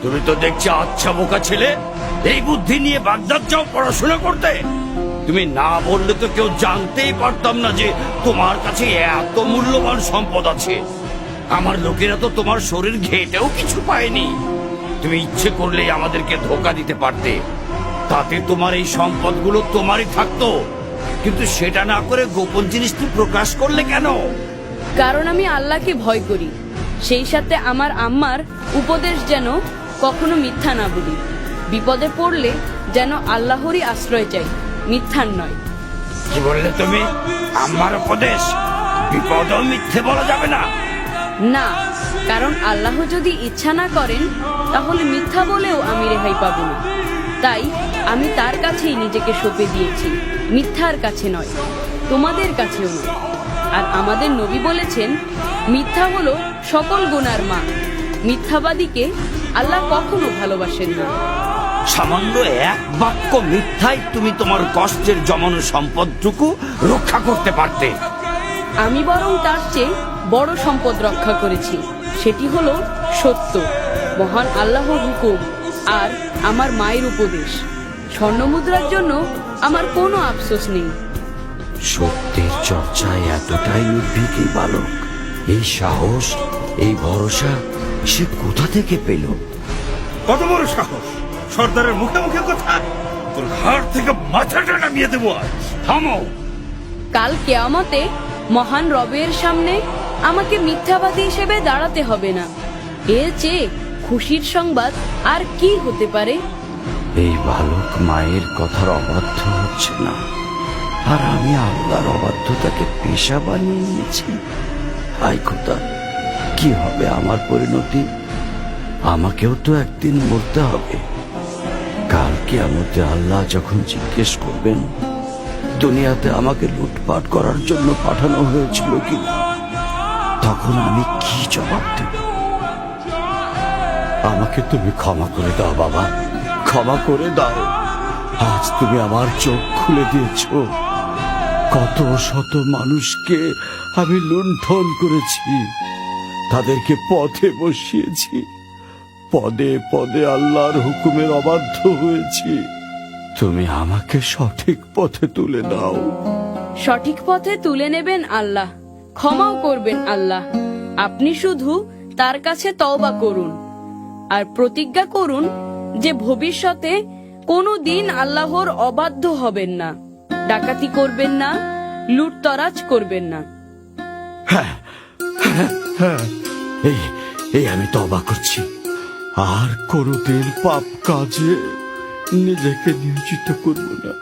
তুমি তো দেখছি আচ্ছা বোকা ছেলে। এই বুদ্ধি নিয়ে বাগদাদ যাও পড়াশোনা করতে? তুমি না বললে তো কেউ জানতেই পারতাম না যে তোমার কাছে এত মূল্যবান সম্পদ আছে। আমার লোকেরা তো তোমার শরীর ঘেটেও কিছু পায়নি। তুমি ইচ্ছে করলেই আমাদেরকে ধোকা দিতে পারতে, তাতে তোমার এই সম্পদগুলো তোমারই থাকতো। কিন্তু সেটা না করে গোপন জিনিসটি প্রকাশ করলে কেন? কারণ আমি আল্লাহকে ভয় করি, সেই সাথে আমার আম্মার উপদেশ যেন কখনো মিথ্যা না বলি। বিপদে পড়লে যেন আল্লাহরই আশ্রয় চাই, মিথ্যার নয়। কি বললে তুমি? আমার উপদেশ বিপদও মিথ্যে বলা যাবে না? না, কারণ আল্লাহ যদি ইচ্ছা না করেন তাহলে মিথ্যা বলেও আমি রেহাই পাবো না। তাই আমি তার কাছেই নিজেকে সঁপে দিয়েছি, মিথ্যার কাছে নয়, তোমাদের কাছেও নয়। আর আমাদের নবী বলেছেন, মিথ্যা হলো সকল গুনার মা। মিথ্যাবাদীকে আল্লাহ কখনো ভালোবাসেন না। সামান্য এক বাক্য মিথ্যায় তুমি তোমার কষ্টের জমানো সম্পদটুকু রক্ষা করতে পারতে। আমি বরং তার চেয়ে বড় সম্পদ রক্ষা করেছি, সেটি হলো সত্য, মহান আল্লাহর হুকুম আর আমার মায়ের উপদেশ। স্বর্ণমুদ্রার জন্য আমার কোনো আফসোস নেই। সত্যের চর্চায় এতটাই নির্ভীক এই বালক, এই সাহস, এই ভরসা সে কোথা থেকে পেল? কত বড় সাহস! সর্দারের মুখে মুখে কথা! তোর ঘাড় থেকে মাথাটা নামিয়ে দেবো আজ। থামো! কাল কিয়ামতে মহান রবের সামনে আমাকে মিথ্যাবাদী হিসেবে দাঁড়াতে হবে না। এর চেয়ে খুশির সংবাদ আর কি হতে পারে? এই বালক মায়ের কথার অবাধ্য হচ্ছে না, আর আমি আল্লাহর অবাধ্যতাকে পেশা বানিয়ে নিয়েছি। হায় খোদা, কি হবে আমার পরিণতি? আমাকেও তো একদিন মরতে হবে। কাল কিয়ামতে আল্লাহ যখন জিজ্ঞেস করবেন দুনিয়াতে আমাকে লুটপাট করার জন্য পাঠানো হয়েছিল কিনা, তখন আমি কি জবাব দেব? আমাকে তুমি ক্ষমা করে দাও বাবা, ক্ষমা করে দাও। আজ তুমি আমার চোখ খুলে দিয়েছো। কত শত মানুষকে আমি লুণ্ঠন করেছি, তাদেরকে পথে বসিয়েছি, পদে পদে আল্লাহর হুকুমের অবাধ্য হয়েছি। তুমি আমাকে সঠিক পথে তুলে দাও। সঠিক পথে তুলে নেবেন আল্লাহ, ক্ষমাও করবেন আল্লাহ। আপনি শুধু তার কাছে তওবা করুন আর প্রতিজ্ঞা করুন যে ভবিষ্যতে কোনো দিন আল্লাহর অবাধ্য হবেন না, ডাকাতি করবেন না, লুটতরাজ করবেন না। এই এই আমি তওবা করছি, আর কোনোদিন পাপ কাজে নিজেকে নিয়োজিত করব না।